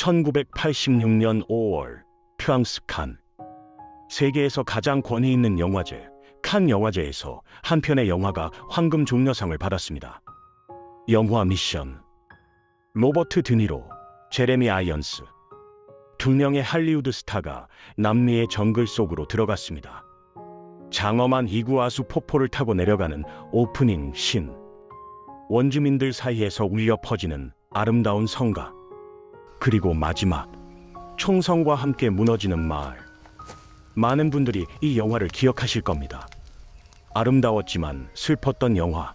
1986년 5월 프랑스 칸. 세계에서 가장 권위 있는 영화제 칸 영화제에서 한 편의 영화가 황금 종려상을 받았습니다. 영화 미션. 로버트 드니로, 제레미 아이언스, 두 명의 할리우드 스타가 남미의 정글 속으로 들어갔습니다. 장엄한 이구아수 폭포를 타고 내려가는 오프닝 신. 원주민들 사이에서 울려 퍼지는 아름다운 성가. 그리고 마지막, 총성과 함께 무너지는 마을. 많은 분들이 이 영화를 기억하실 겁니다. 아름다웠지만 슬펐던 영화.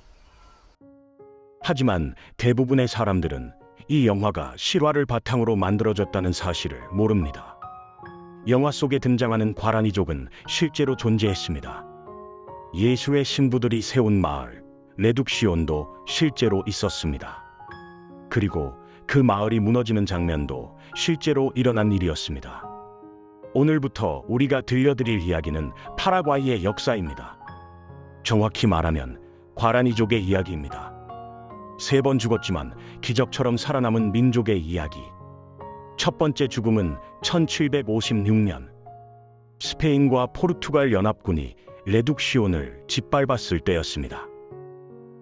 하지만 대부분의 사람들은 이 영화가 실화를 바탕으로 만들어졌다는 사실을 모릅니다. 영화 속에 등장하는 과라니족은 실제로 존재했습니다. 예수의 신부들이 세운 마을, 레둑시온도 실제로 있었습니다. 그리고 그 마을이 무너지는 장면도 실제로 일어난 일이었습니다. 오늘부터 우리가 들려드릴 이야기는 파라과이의 역사입니다. 정확히 말하면 과라니족의 이야기입니다. 3번 죽었지만 기적처럼 살아남은 민족의 이야기. 첫 번째 죽음은 1756년 스페인과 포르투갈 연합군이 레둑시온을 짓밟았을 때였습니다.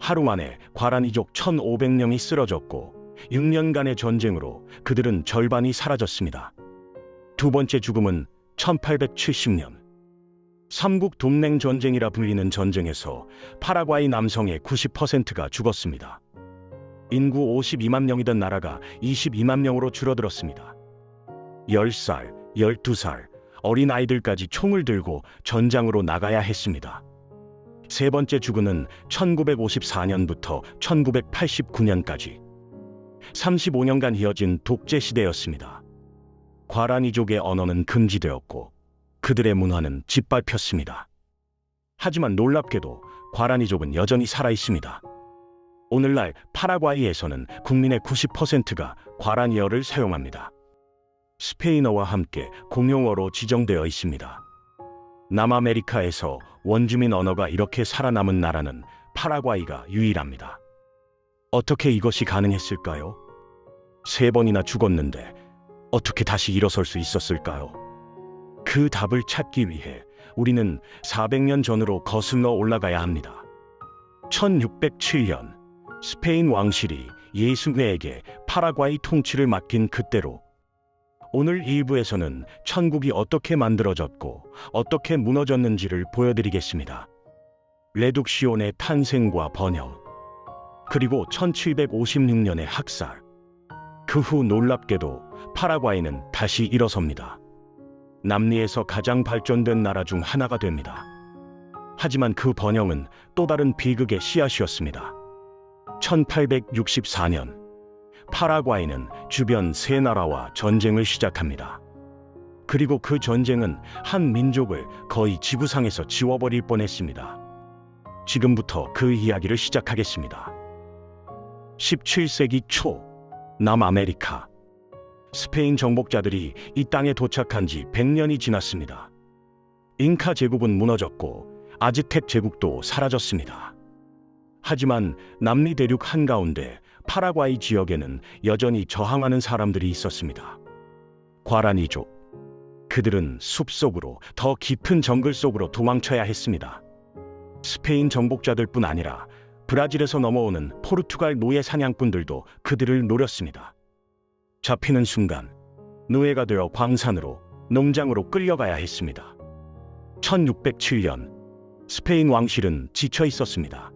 하루 만에 과라니족 1500명이 쓰러졌고 6년간의 전쟁으로 그들은 절반이 사라졌습니다. 두 번째 죽음은 1870년 삼국 동맹 전쟁이라 불리는 전쟁에서 파라과이 남성의 90%가 죽었습니다. 인구 52만 명이던 나라가 22만 명으로 줄어들었습니다. 10살, 12살 어린 아이들까지 총을 들고 전장으로 나가야 했습니다. 세 번째 죽음은 1954년부터 1989년까지 35년간 이어진 독재 시대였습니다. 과라니족의 언어는 금지되었고 그들의 문화는 짓밟혔습니다. 하지만 놀랍게도 과라니족은 여전히 살아있습니다. 오늘날 파라과이에서는 국민의 90%가 과라니어를 사용합니다. 스페인어와 함께 공용어로 지정되어 있습니다. 남아메리카에서 원주민 언어가 이렇게 살아남은 나라는 파라과이가 유일합니다. 어떻게 이것이 가능했을까요? 3번이나 죽었는데 어떻게 다시 일어설 수 있었을까요? 그 답을 찾기 위해 우리는 400년 전으로 거슬러 올라가야 합니다. 1607년 스페인 왕실이 예수회에게 파라과이 통치를 맡긴 그때로. 오늘 일부에서는 천국이 어떻게 만들어졌고 어떻게 무너졌는지를 보여드리겠습니다. 레둑시온의 탄생과 번영, 그리고 1756년의 학살. 그 후 놀랍게도 파라과이는 다시 일어섭니다. 남미에서 가장 발전된 나라 중 하나가 됩니다. 하지만 그 번영은 또 다른 비극의 씨앗이었습니다. 1864년 파라과이는 주변 세 나라와 전쟁을 시작합니다. 그리고 그 전쟁은 한 민족을 거의 지구상에서 지워버릴 뻔했습니다. 지금부터 그 이야기를 시작하겠습니다. 17세기 초 남아메리카. 스페인 정복자들이 이 땅에 도착한 지 100년이 지났습니다. 잉카 제국은 무너졌고 아즈텍 제국도 사라졌습니다. 하지만 남미 대륙 한가운데 파라과이 지역에는 여전히 저항하는 사람들이 있었습니다. 과라니족. 그들은 숲속으로, 더 깊은 정글 속으로 도망쳐야 했습니다. 스페인 정복자들뿐 아니라 브라질에서 넘어오는 포르투갈 노예 사냥꾼들도 그들을 노렸습니다. 잡히는 순간 노예가 되어 광산으로, 농장으로 끌려가야 했습니다. 1607년 스페인 왕실은 지쳐 있었습니다.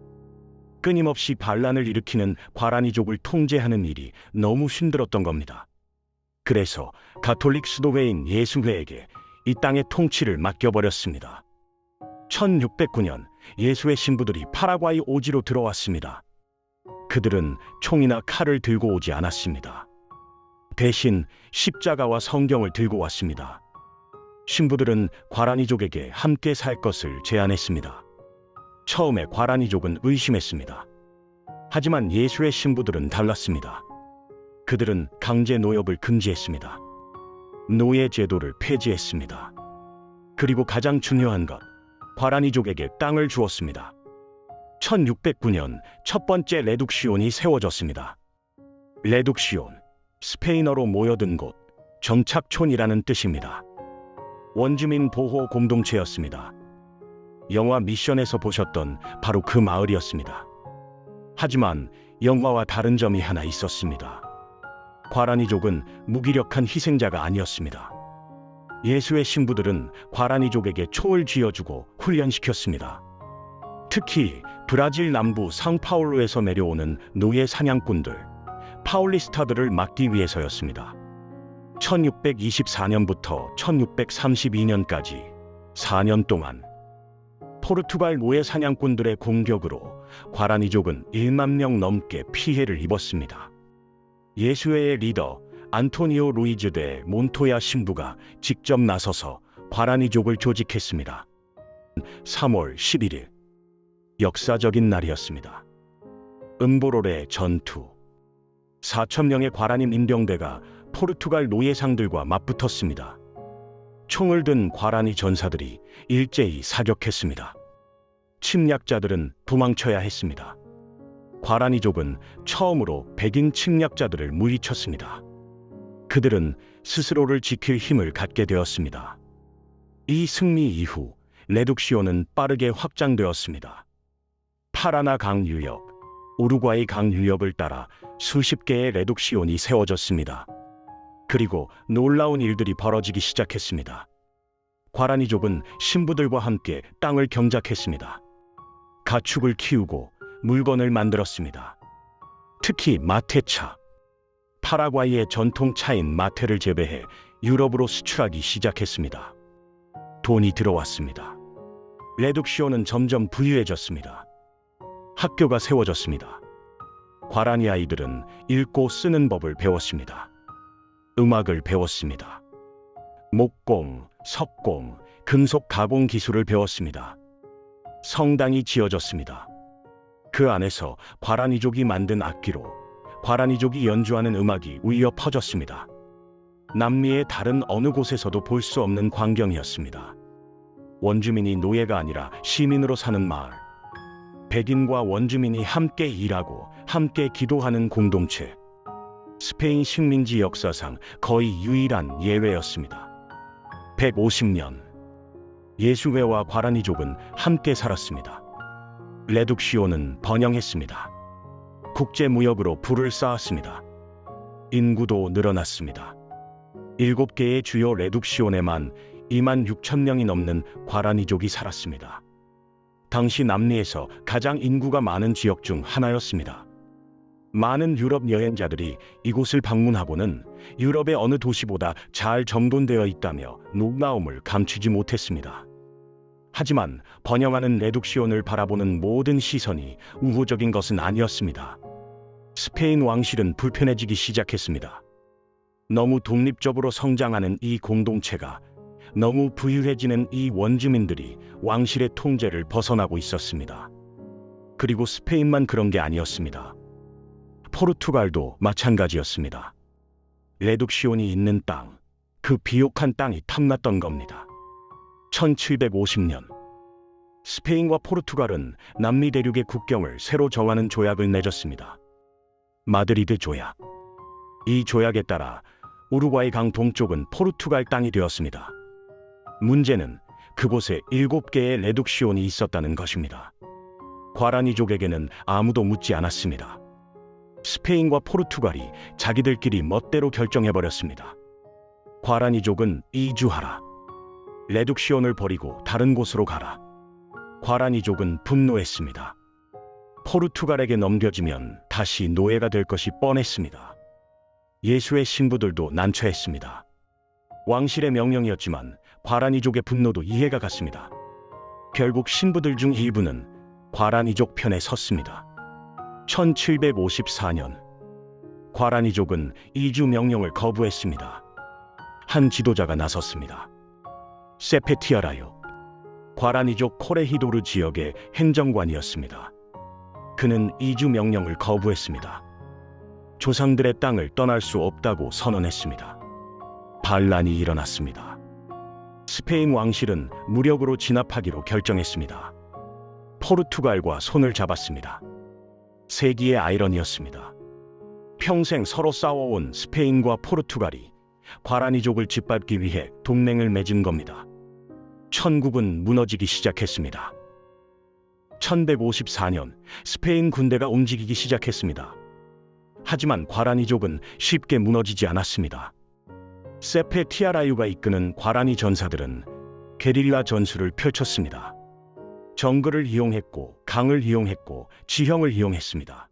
끊임없이 반란을 일으키는 과라니족을 통제하는 일이 너무 힘들었던 겁니다. 그래서 가톨릭 수도회인 예수회에게 이 땅의 통치를 맡겨버렸습니다. 1609년 예수의 신부들이 파라과이 오지로 들어왔습니다. 그들은 총이나 칼을 들고 오지 않았습니다. 대신 십자가와 성경을 들고 왔습니다. 신부들은 과라니족에게 함께 살 것을 제안했습니다. 처음에 과라니족은 의심했습니다. 하지만 예수의 신부들은 달랐습니다. 그들은 강제 노역을 금지했습니다. 노예 제도를 폐지했습니다. 그리고 가장 중요한 것, 과라니족에게 땅을 주었습니다. 1609년 첫 번째 레둑시온이 세워졌습니다. 레둑시온, 스페인어로 모여든 곳, 정착촌이라는 뜻입니다. 원주민 보호 공동체였습니다. 영화 미션에서 보셨던 바로 그 마을이었습니다. 하지만 영화와 다른 점이 하나 있었습니다. 과라니족은 무기력한 희생자가 아니었습니다. 예수의 신부들은 과라니족에게 총을 쥐어주고 훈련시켰습니다. 특히 브라질 남부 상파울루에서 내려오는 노예 사냥꾼들, 파울리스타들을 막기 위해서였습니다. 1624년부터 1632년까지 4년 동안 포르투갈 노예 사냥꾼들의 공격으로 과라니족은 1만 명 넘게 피해를 입었습니다. 예수회의 리더 안토니오 루이즈 데 몬토야 신부가 직접 나서서 과라니족을 조직했습니다. 3월 11일 역사적인 날이었습니다. 음보롤의 전투. 4,000명의 과라니 민병대가 포르투갈 노예상들과 맞붙었습니다. 총을 든 과라니 전사들이 일제히 사격했습니다. 침략자들은 도망쳐야 했습니다. 과라니족은 처음으로 백인 침략자들을 물리쳤습니다. 그들은 스스로를 지킬 힘을 갖게 되었습니다. 이 승리 이후 레둑시오는 빠르게 확장되었습니다. 파라나 강 유역, 우루과이 강 유역을 따라 수십 개의 레둑시온이 세워졌습니다. 그리고 놀라운 일들이 벌어지기 시작했습니다. 과라니족은 신부들과 함께 땅을 경작했습니다. 가축을 키우고 물건을 만들었습니다. 특히 마테차, 파라과이의 전통 차인 마테를 재배해 유럽으로 수출하기 시작했습니다. 돈이 들어왔습니다. 레둑시오는 점점 부유해졌습니다. 학교가 세워졌습니다. 과라니 아이들은 읽고 쓰는 법을 배웠습니다. 음악을 배웠습니다. 목공, 석공, 금속 가공 기술을 배웠습니다. 성당이 지어졌습니다. 그 안에서 과라니족이 만든 악기로 과라니족이 연주하는 음악이 울려 퍼졌습니다. 남미의 다른 어느 곳에서도 볼 수 없는 광경이었습니다. 원주민이 노예가 아니라 시민으로 사는 마을. 백인과 원주민이 함께 일하고 함께 기도하는 공동체. 스페인 식민지 역사상 거의 유일한 예외였습니다. 150년. 예수회와 과라니족은 함께 살았습니다. 레둑시오는 번영했습니다. 국제무역으로 부를 쌓았습니다. 인구도 늘어났습니다. 7개의 주요 레둑시온에만 2만 6천 명이 넘는 과라니족이 살았습니다. 당시 남미에서 가장 인구가 많은 지역 중 하나였습니다. 많은 유럽 여행자들이 이곳을 방문하고는 유럽의 어느 도시보다 잘 정돈되어 있다며 놀라움을 감추지 못했습니다. 하지만 번영하는 레둑시온을 바라보는 모든 시선이 우호적인 것은 아니었습니다. 스페인 왕실은 불편해지기 시작했습니다. 너무 독립적으로 성장하는 이 공동체가, 너무 부유해지는 이 원주민들이 왕실의 통제를 벗어나고 있었습니다. 그리고 스페인만 그런 게 아니었습니다. 포르투갈도 마찬가지였습니다. 레둑시온이 있는 땅, 그 비옥한 땅이 탐났던 겁니다. 1750년, 스페인과 포르투갈은 남미 대륙의 국경을 새로 정하는 조약을 맺었습니다. 마드리드 조약. 이 조약에 따라 우루과이 강 동쪽은 포르투갈 땅이 되었습니다. 문제는 그곳에 7개의 레둑시온이 있었다는 것입니다. 과라니족에게는 아무도 묻지 않았습니다. 스페인과 포르투갈이 자기들끼리 멋대로 결정해버렸습니다. 과라니족은 이주하라. 레둑시온을 버리고 다른 곳으로 가라. 과라니족은 분노했습니다. 포르투갈에게 넘겨지면 다시 노예가 될 것이 뻔했습니다. 예수의 신부들도 난처했습니다. 왕실의 명령이었지만 과라니족의 분노도 이해가 갔습니다. 결국 신부들 중 일부는 과라니족 편에 섰습니다. 1754년, 과라니족은 이주 명령을 거부했습니다. 한 지도자가 나섰습니다. 세페티아라요. 과라니족 코레히도르 지역의 행정관이었습니다. 그는 이주 명령을 거부했습니다. 조상들의 땅을 떠날 수 없다고 선언했습니다. 반란이 일어났습니다. 스페인 왕실은 무력으로 진압하기로 결정했습니다. 포르투갈과 손을 잡았습니다. 세기의 아이러니였습니다. 평생 서로 싸워온 스페인과 포르투갈이 과라니족을 짓밟기 위해 동맹을 맺은 겁니다. 천국은 무너지기 시작했습니다. 1154년 스페인 군대가 움직이기 시작했습니다. 하지만 과라니족은 쉽게 무너지지 않았습니다. 세페 티아라유가 이끄는 과라니 전사들은 게릴라 전술을 펼쳤습니다. 정글을 이용했고 강을 이용했고 지형을 이용했습니다.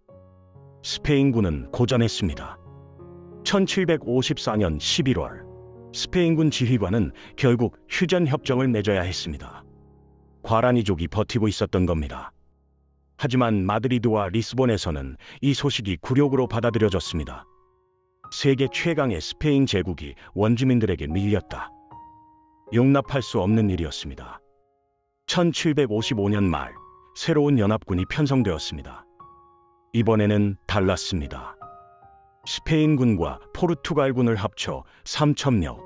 스페인군은 고전했습니다. 1754년 11월 스페인군 지휘관은 결국 휴전 협정을 맺어야 했습니다. 과라니족이 버티고 있었던 겁니다. 하지만 마드리드와 리스본에서는 이 소식이 굴욕으로 받아들여졌습니다. 세계 최강의 스페인 제국이 원주민들에게 밀렸다. 용납할 수 없는 일이었습니다. 1755년 말 새로운 연합군이 편성되었습니다. 이번에는 달랐습니다. 스페인군과 포르투갈군을 합쳐 3,000명,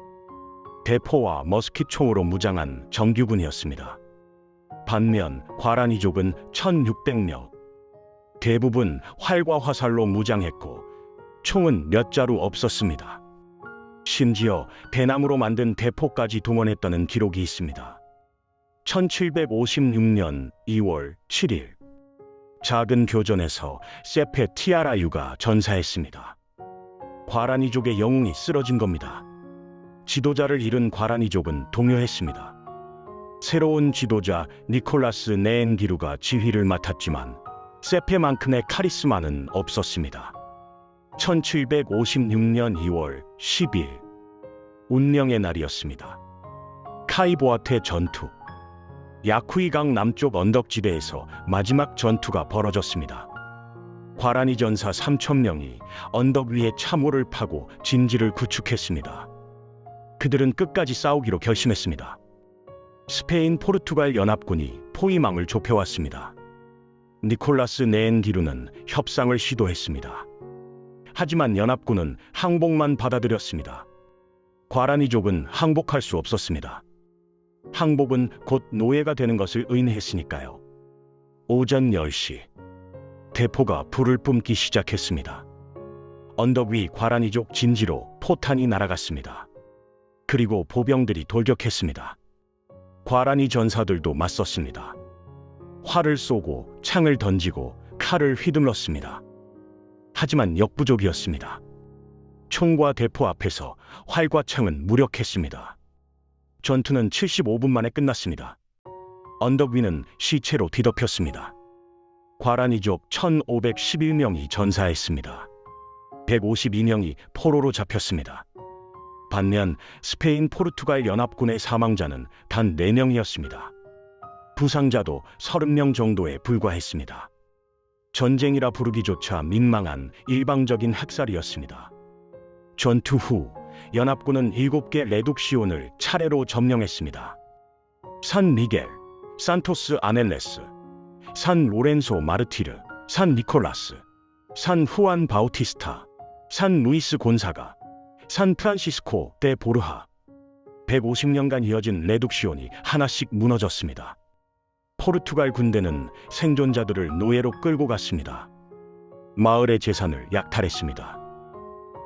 대포와 머스킷총으로 무장한 정규군이었습니다. 반면 과라니족은 1,600명, 대부분 활과 화살로 무장했고 총은 몇 자루 없었습니다. 심지어 대나무로 만든 대포까지 동원했다는 기록이 있습니다. 1756년 2월 7일 작은 교전에서 세페 티아라유가 전사했습니다. 과라니족의 영웅이 쓰러진 겁니다. 지도자를 잃은 과라니족은 동요했습니다. 새로운 지도자 니콜라스 네엔기루가 지휘를 맡았지만 세페만큼의 카리스마는 없었습니다. 1756년 2월 10일 운명의 날이었습니다. 카이보아테 전투. 야쿠이강 남쪽 언덕지대에서 마지막 전투가 벌어졌습니다. 과라니 전사 3,000명이 언덕 위에 참호를 파고 진지를 구축했습니다. 그들은 끝까지 싸우기로 결심했습니다. 스페인 포르투갈 연합군이 포위망을 좁혀왔습니다. 니콜라스 네엔기루는 협상을 시도했습니다. 하지만 연합군은 항복만 받아들였습니다. 과라니족은 항복할 수 없었습니다. 항복은 곧 노예가 되는 것을 의미했으니까요. 오전 10시 대포가 불을 뿜기 시작했습니다. 언덕 위 과라니족 진지로 포탄이 날아갔습니다. 그리고 보병들이 돌격했습니다. 과라니 전사들도 맞섰습니다. 활을 쏘고 창을 던지고 칼을 휘둘렀습니다. 하지만 역부족이었습니다. 총과 대포 앞에서 활과 창은 무력했습니다. 전투는 75분 만에 끝났습니다. 언덕 위는 시체로 뒤덮였습니다. 과라니족 1,511명이 전사했습니다. 152명이 포로로 잡혔습니다. 반면 스페인 포르투갈 연합군의 사망자는 단 4명이었습니다. 부상자도 30명 정도에 불과했습니다. 전쟁이라 부르기조차 민망한 일방적인 학살이었습니다. 전투 후 연합군은 7개 레둑시온을 차례로 점령했습니다. 산 미겔, 산토스 아넬레스, 산 로렌소 마르티르, 산 니콜라스, 산 후안 바우티스타, 산 루이스 곤사가, 산 프란시스코 데 보르하. 150년간 이어진 레둑시온이 하나씩 무너졌습니다. 포르투갈 군대는 생존자들을 노예로 끌고 갔습니다. 마을의 재산을 약탈했습니다.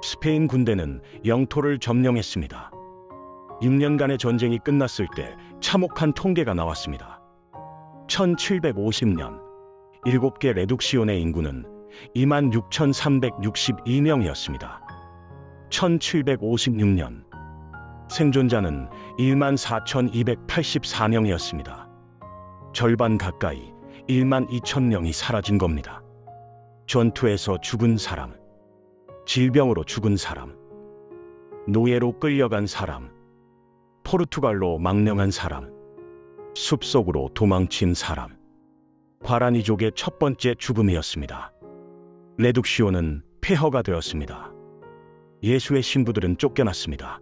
스페인 군대는 영토를 점령했습니다. 6년간의 전쟁이 끝났을 때 참혹한 통계가 나왔습니다. 1750년 7개 레둑시온의 인구는 26,362명이었습니다. 1756년 생존자는 14,284명이었습니다. 절반 가까이 12,000명이 사라진 겁니다. 전투에서 죽은 사람, 질병으로 죽은 사람, 노예로 끌려간 사람, 포르투갈로 망명한 사람, 숲속으로 도망친 사람. 과라니족의 첫 번째 죽음이었습니다. 레둑시온은 폐허가 되었습니다. 예수의 신부들은 쫓겨났습니다.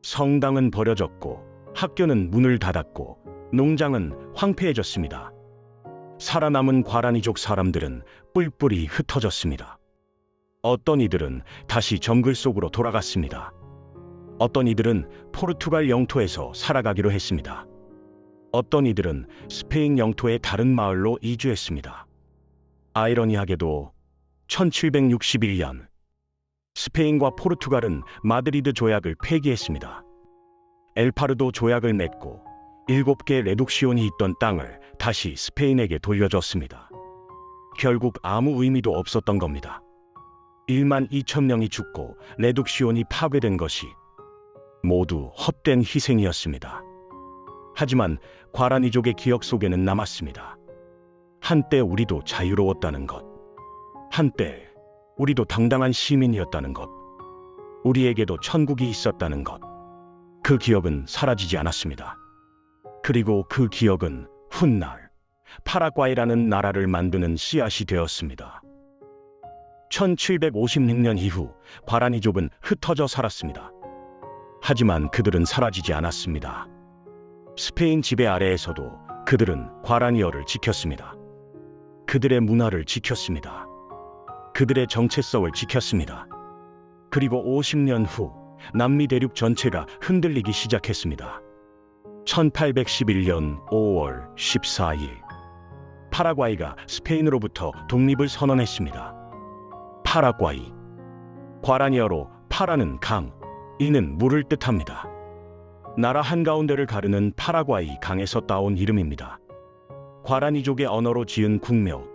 성당은 버려졌고 학교는 문을 닫았고 농장은 황폐해졌습니다. 살아남은 과라니족 사람들은 뿔뿔이 흩어졌습니다. 어떤 이들은 다시 정글 속으로 돌아갔습니다. 어떤 이들은 포르투갈 영토에서 살아가기로 했습니다. 어떤 이들은 스페인 영토의 다른 마을로 이주했습니다. 아이러니하게도 1761년 스페인과 포르투갈은 마드리드 조약을 폐기했습니다. 엘파르도 조약을 맺고 7개 레둑시온이 있던 땅을 다시 스페인에게 돌려줬습니다. 결국 아무 의미도 없었던 겁니다. 1만 2천 명이 죽고 레둑시온이 파괴된 것이 모두 헛된 희생이었습니다. 하지만 과라니족의 기억 속에는 남았습니다. 한때 우리도 자유로웠다는 것, 한때 우리도 당당한 시민이었다는 것, 우리에게도 천국이 있었다는 것, 그 기억은 사라지지 않았습니다. 그리고 그 기억은 훗날 파라과이라는 나라를 만드는 씨앗이 되었습니다. 1756년 이후 과라니족은 흩어져 살았습니다. 하지만 그들은 사라지지 않았습니다. 스페인 지배 아래에서도 그들은 과라니어를 지켰습니다. 그들의 문화를 지켰습니다. 그들의 정체성을 지켰습니다. 그리고 50년 후 남미 대륙 전체가 흔들리기 시작했습니다. 1811년 5월 14일 파라과이가 스페인으로부터 독립을 선언했습니다. 파라과이, 과라니어로 파라는 강, 이는 물을 뜻합니다. 나라 한가운데를 가르는 파라과이 강에서 따온 이름입니다. 과라니족의 언어로 지은 국명.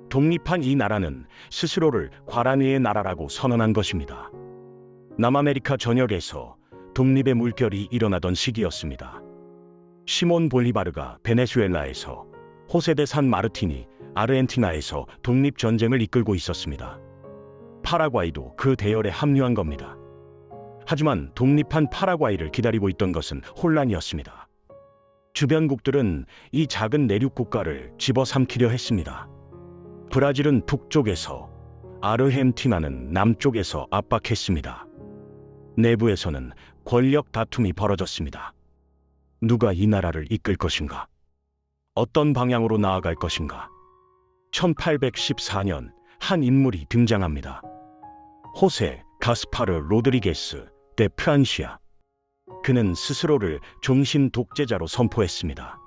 독립한 이 나라는 스스로를 과라니의 나라라고 선언한 것입니다. 남아메리카 전역에서 독립의 물결이 일어나던 시기였습니다. 시몬 볼리바르가 베네수엘라에서, 호세 데 산 마르틴이 아르헨티나에서 독립전쟁을 이끌고 있었습니다. 파라과이도 그 대열에 합류한 겁니다. 하지만 독립한 파라과이를 기다리고 있던 것은 혼란이었습니다. 주변국들은 이 작은 내륙 국가를 집어삼키려 했습니다. 브라질은 북쪽에서, 아르헨티나는 남쪽에서 압박했습니다. 내부에서는 권력 다툼이 벌어졌습니다. 누가 이 나라를 이끌 것인가? 어떤 방향으로 나아갈 것인가? 1814년 한 인물이 등장합니다. 호세 가스파르 로드리게스 데 프란시아. 그는 스스로를 종신 독재자로 선포했습니다.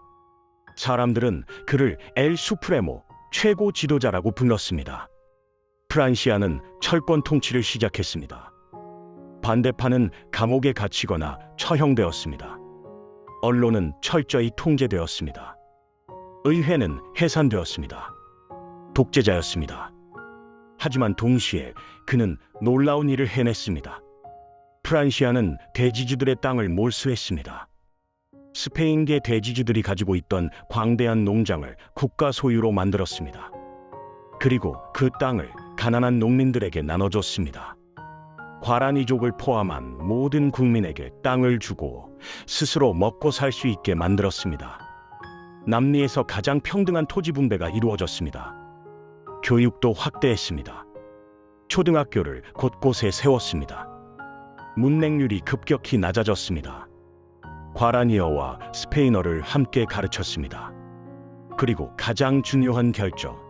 사람들은 그를 엘 수프레모, 최고 지도자라고 불렀습니다. 프란시아는 철권 통치를 시작했습니다. 반대파는 감옥에 갇히거나 처형되었습니다. 언론은 철저히 통제되었습니다. 의회는 해산되었습니다. 독재자였습니다. 하지만 동시에 그는 놀라운 일을 해냈습니다. 프란시아는 대지주들의 땅을 몰수했습니다. 스페인계 대지주들이 가지고 있던 광대한 농장을 국가 소유로 만들었습니다. 그리고 그 땅을 가난한 농민들에게 나눠줬습니다. 과라니족을 포함한 모든 국민에게 땅을 주고 스스로 먹고 살 수 있게 만들었습니다. 남미에서 가장 평등한 토지 분배가 이루어졌습니다. 교육도 확대했습니다. 초등학교를 곳곳에 세웠습니다. 문맹률이 급격히 낮아졌습니다. 과라니어와 스페인어를 함께 가르쳤습니다. 그리고 가장 중요한 결정.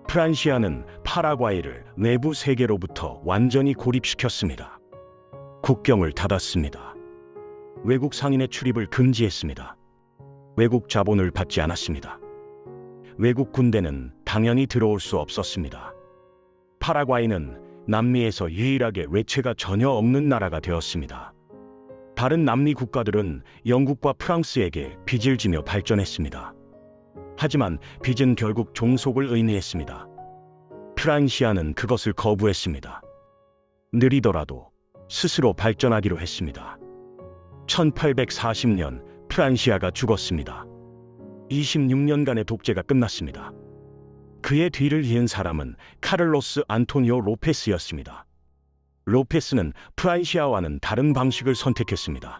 프란시아는 파라과이를 내부 세계로부터 완전히 고립시켰습니다. 국경을 닫았습니다. 외국 상인의 출입을 금지했습니다. 외국 자본을 받지 않았습니다. 외국 군대는 당연히 들어올 수 없었습니다. 파라과이는 남미에서 유일하게 외채가 전혀 없는 나라가 되었습니다. 다른 남미 국가들은 영국과 프랑스에게 빚을 지며 발전했습니다. 하지만 빚은 결국 종속을 의미했습니다. 프란시아는 그것을 거부했습니다. 느리더라도 스스로 발전하기로 했습니다. 1840년 프란시아가 죽었습니다. 26년간의 독재가 끝났습니다. 그의 뒤를 이은 사람은 카를로스 안토니오 로페스였습니다. 로페스는 프란시아와는 다른 방식을 선택했습니다.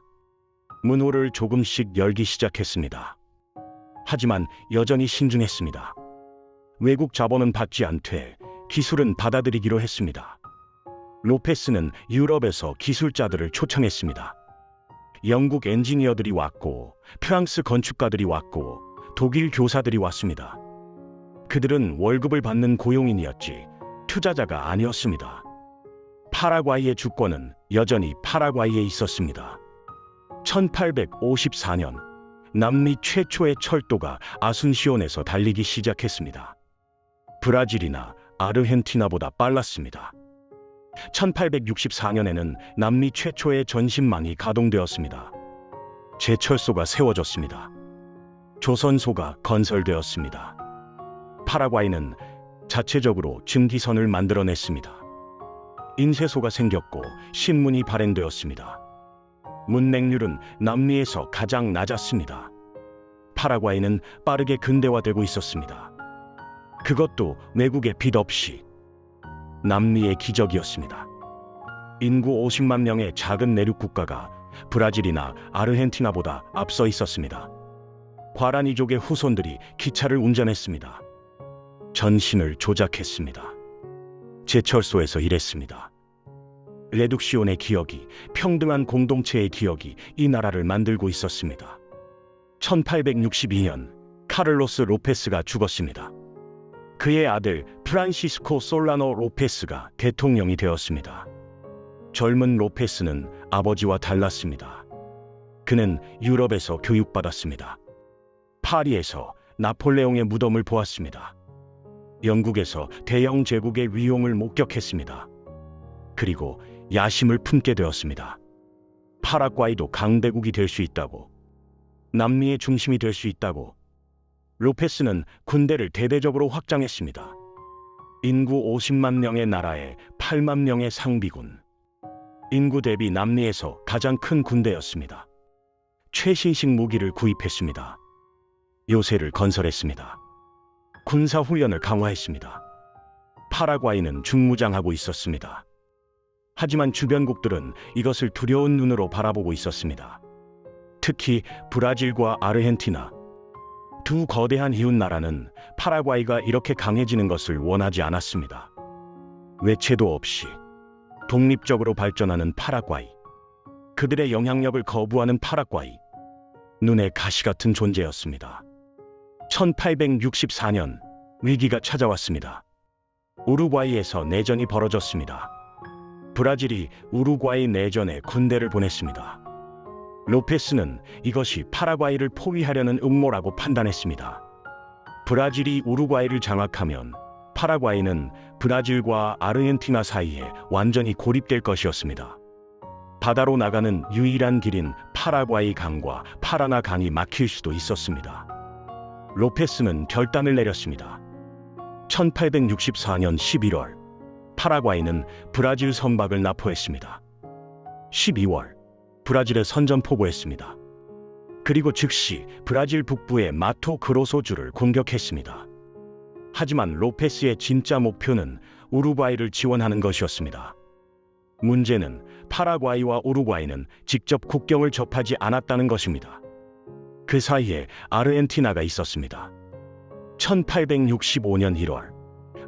문호를 조금씩 열기 시작했습니다. 하지만 여전히 신중했습니다. 외국 자본은 받지 않되 기술은 받아들이기로 했습니다. 로페스는 유럽에서 기술자들을 초청했습니다. 영국 엔지니어들이 왔고, 프랑스 건축가들이 왔고, 독일 교사들이 왔습니다. 그들은 월급을 받는 고용인이었지 투자자가 아니었습니다. 파라과이의 주권은 여전히 파라과이에 있었습니다. 1854년 남미 최초의 철도가 아순시온에서 달리기 시작했습니다. 브라질이나 아르헨티나보다 빨랐습니다. 1864년에는 남미 최초의 전신망이 가동되었습니다. 제철소가 세워졌습니다. 조선소가 건설되었습니다. 파라과이는 자체적으로 증기선을 만들어냈습니다. 인쇄소가 생겼고 신문이 발행되었습니다. 문맹률은 남미에서 가장 낮았습니다. 파라과이는 빠르게 근대화되고 있었습니다. 그것도 외국의 빚 없이. 남미의 기적이었습니다. 인구 50만 명의 작은 내륙 국가가 브라질이나 아르헨티나보다 앞서 있었습니다. 과라니족의 후손들이 기차를 운전했습니다. 전신을 조작했습니다. 제철소에서 일했습니다. 레둑시온의 기억이, 평등한 공동체의 기억이 이 나라를 만들고 있었습니다. 1862년 카를로스 로페스가 죽었습니다. 그의 아들 프란시스코 솔라노 로페스가 대통령이 되었습니다. 젊은 로페스는 아버지와 달랐습니다. 그는 유럽에서 교육받았습니다. 파리에서 나폴레옹의 무덤을 보았습니다. 영국에서 대영 제국의 위용을 목격했습니다. 그리고 야심을 품게 되었습니다. 파라과이도 강대국이 될 수 있다고, 남미의 중심이 될 수 있다고. 로페스는 군대를 대대적으로 확장했습니다. 인구 50만 명의 나라에 8만 명의 상비군. 인구 대비 남미에서 가장 큰 군대였습니다. 최신식 무기를 구입했습니다. 요새를 건설했습니다. 군사훈련을 강화했습니다. 파라과이는 중무장하고 있었습니다. 하지만 주변국들은 이것을 두려운 눈으로 바라보고 있었습니다. 특히 브라질과 아르헨티나, 두 거대한 이웃나라는 파라과이가 이렇게 강해지는 것을 원하지 않았습니다. 외채도 없이 독립적으로 발전하는 파라과이, 그들의 영향력을 거부하는 파라과이, 눈에 가시 같은 존재였습니다. 1864년 위기가 찾아왔습니다. 우루과이에서 내전이 벌어졌습니다. 브라질이 우루과이 내전에 군대를 보냈습니다. 로페스는 이것이 파라과이를 포위하려는 음모라고 판단했습니다. 브라질이 우루과이를 장악하면 파라과이는 브라질과 아르헨티나 사이에 완전히 고립될 것이었습니다. 바다로 나가는 유일한 길인 파라과이 강과 파라나 강이 막힐 수도 있었습니다. 로페스는 결단을 내렸습니다. 1864년 11월, 파라과이는 브라질 선박을 납포했습니다. 12월, 브라질에 선전포고했습니다. 그리고 즉시 브라질 북부의 마토그로소주를 공격했습니다. 하지만 로페스의 진짜 목표는 우루과이를 지원하는 것이었습니다. 문제는 파라과이와 우루과이는 직접 국경을 접하지 않았다는 것입니다. 그 사이에 아르헨티나가 있었습니다. 1865년 1월,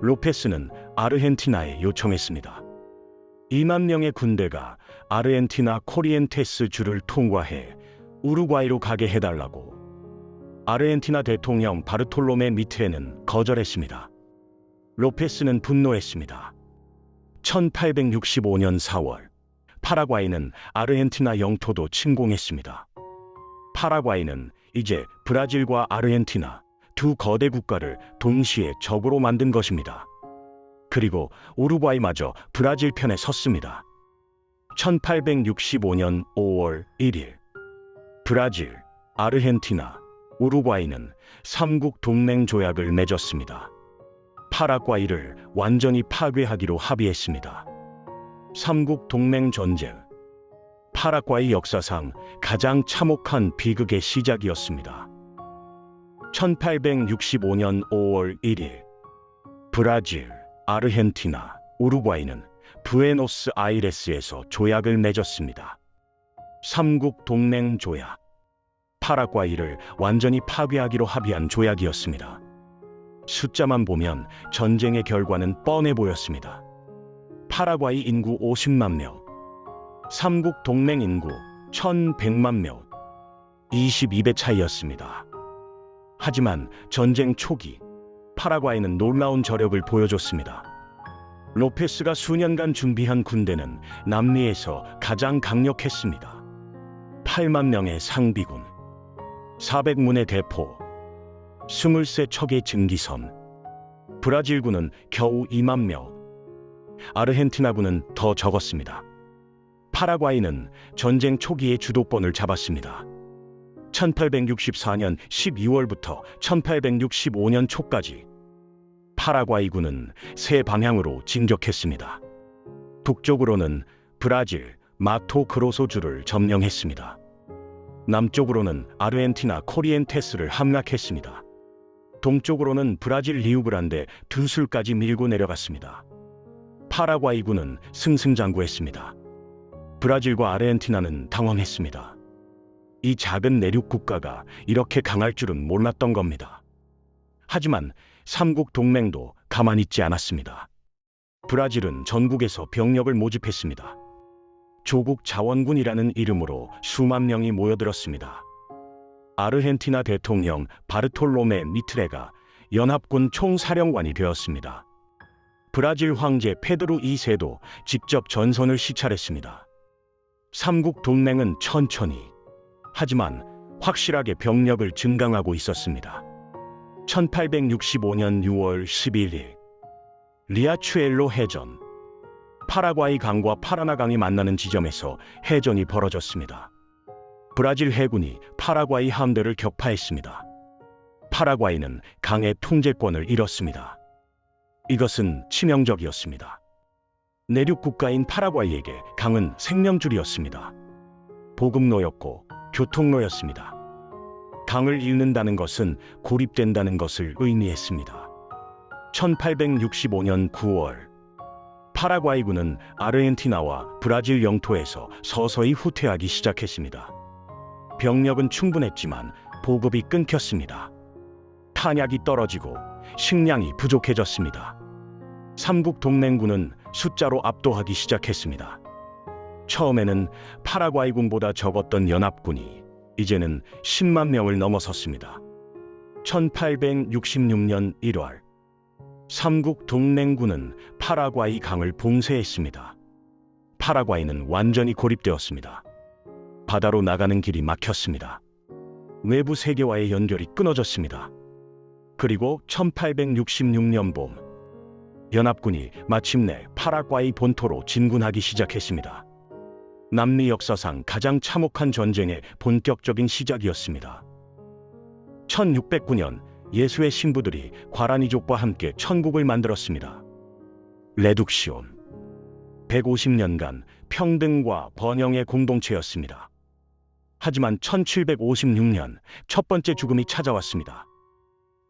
로페스는 아르헨티나에 요청했습니다. 2만 명의 군대가 아르헨티나 코리엔테스 주를 통과해 우루과이로 가게 해달라고. 아르헨티나 대통령 바르톨로메 미트에는 거절했습니다. 로페스는 분노했습니다. 1865년 4월, 파라과이는 아르헨티나 영토도 침공했습니다. 파라과이는 이제 브라질과 아르헨티나 두 거대 국가를 동시에 적으로 만든 것입니다. 그리고 우루과이마저 브라질 편에 섰습니다. 1865년 5월 1일, 브라질, 아르헨티나, 우루과이는 삼국 동맹 조약을 맺었습니다. 파라과이를 완전히 파괴하기로 합의했습니다. 삼국 동맹 전쟁, 파라과이 역사상 가장 참혹한 비극의 시작이었습니다. 1865년 5월 1일, 브라질, 아르헨티나, 우루과이는 부에노스아이레스에서 조약을 맺었습니다. 삼국 동맹 조약, 파라과이를 완전히 파괴하기로 합의한 조약이었습니다. 숫자만 보면 전쟁의 결과는 뻔해 보였습니다. 파라과이 인구 50만 명, 삼국 동맹 인구 1100만 명, 22배 차이였습니다. 하지만 전쟁 초기, 파라과이는 놀라운 저력을 보여줬습니다. 로페스가 수년간 준비한 군대는 남미에서 가장 강력했습니다. 8만 명의 상비군, 400문의 대포, 23척의 증기선, 브라질군은 겨우 2만 명, 아르헨티나군은 더 적었습니다. 파라과이는 전쟁 초기에 주도권을 잡았습니다. 1864년 12월부터 1865년 초까지 파라과이군은 세 방향으로 진격했습니다. 북쪽으로는 브라질, 마토그로소주를 점령했습니다. 남쪽으로는 아르헨티나 코리엔테스를 함락했습니다. 동쪽으로는 브라질 리우그란데 두술까지 밀고 내려갔습니다. 파라과이군은 승승장구했습니다. 브라질과 아르헨티나는 당황했습니다. 이 작은 내륙 국가가 이렇게 강할 줄은 몰랐던 겁니다. 하지만 삼국 동맹도 가만히 있지 않았습니다. 브라질은 전국에서 병력을 모집했습니다. 조국 자원군이라는 이름으로 수만 명이 모여들었습니다. 아르헨티나 대통령 바르톨로메 미트레가 연합군 총사령관이 되었습니다. 브라질 황제 페드로 2세도 직접 전선을 시찰했습니다. 삼국 동맹은 천천히, 하지만 확실하게 병력을 증강하고 있었습니다. 1865년 6월 11일 리아추엘로 해전, 파라과이 강과 파라나 강이 만나는 지점에서 해전이 벌어졌습니다. 브라질 해군이 파라과이 함대를 격파했습니다. 파라과이는 강의 통제권을 잃었습니다. 이것은 치명적이었습니다. 내륙 국가인 파라과이에게 강은 생명줄이었습니다. 보급로였고 교통로였습니다. 강을 잃는다는 것은 고립된다는 것을 의미했습니다. 1865년 9월 파라과이군은 아르헨티나와 브라질 영토에서 서서히 후퇴하기 시작했습니다. 병력은 충분했지만 보급이 끊겼습니다. 탄약이 떨어지고 식량이 부족해졌습니다. 삼국 동맹군은 숫자로 압도하기 시작했습니다. 처음에는 파라과이군보다 적었던 연합군이 이제는 10만 명을 넘어섰습니다. 1866년 1월 삼국 동맹군은 파라과이 강을 봉쇄했습니다. 파라과이는 완전히 고립되었습니다. 바다로 나가는 길이 막혔습니다. 외부 세계와의 연결이 끊어졌습니다. 그리고 1866년 봄 연합군이 마침내 파라과이 본토로 진군하기 시작했습니다. 남미 역사상 가장 참혹한 전쟁의 본격적인 시작이었습니다. 1609년 예수의 신부들이 과라니족과 함께 천국을 만들었습니다. 레둑시온. 150년간 평등과 번영의 공동체였습니다. 하지만 1756년 첫 번째 죽음이 찾아왔습니다.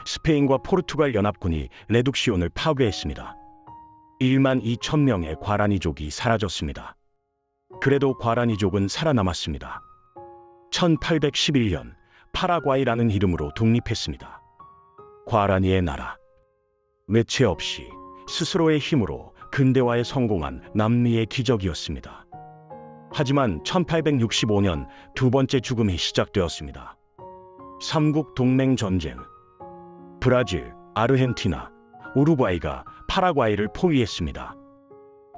스페인과 포르투갈 연합군이 레둑시온을 파괴했습니다. 1만 2천 명의 과라니족이 사라졌습니다. 그래도 과라니족은 살아남았습니다. 1811년 파라과이라는 이름으로 독립했습니다. 과라니의 나라. 매체 없이 스스로의 힘으로 근대화에 성공한 남미의 기적이었습니다. 하지만 1865년 두 번째 죽음이 시작되었습니다. 삼국 동맹 전쟁. 브라질, 아르헨티나, 우루과이가 파라과이를 포위했습니다.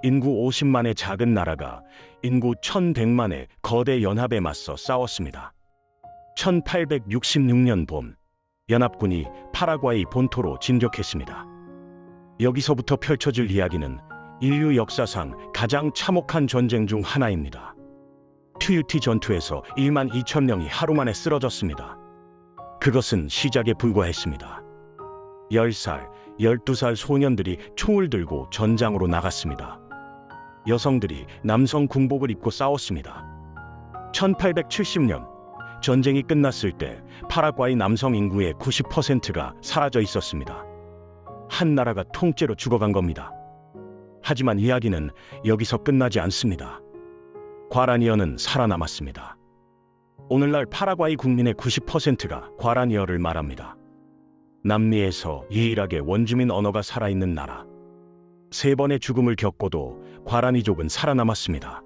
인구 50만의 작은 나라가 인구 1100만의 거대 연합에 맞서 싸웠습니다. 1866년 봄 연합군이 파라과이 본토로 진격했습니다. 여기서부터 펼쳐질 이야기는 인류 역사상 가장 참혹한 전쟁 중 하나입니다. 튜유티 전투에서 1만 2천 명이 하루 만에 쓰러졌습니다. 그것은 시작에 불과했습니다. 10살, 12살 소년들이 총을 들고 전장으로 나갔습니다. 여성들이 남성 군복을 입고 싸웠습니다. 1870년 전쟁이 끝났을 때 파라과이 남성 인구의 90%가 사라져 있었습니다. 한 나라가 통째로 죽어간 겁니다. 하지만 이야기는 여기서 끝나지 않습니다. 과라니어는 살아남았습니다. 오늘날 파라과이 국민의 90%가 과라니어를 말합니다. 남미에서 유일하게 원주민 언어가 살아있는 나라. 3번의 죽음을 겪고도 과라니족은 살아남았습니다.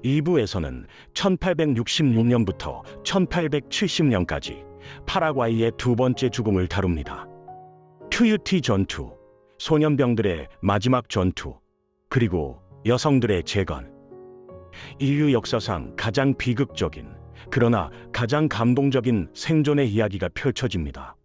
2부에서는 1866년부터 1870년까지 파라과이의 두 번째 죽음을 다룹니다. 튜유티 전투, 소년병들의 마지막 전투, 그리고 여성들의 재건. 인류 역사상 가장 비극적인, 그러나 가장 감동적인 생존의 이야기가 펼쳐집니다.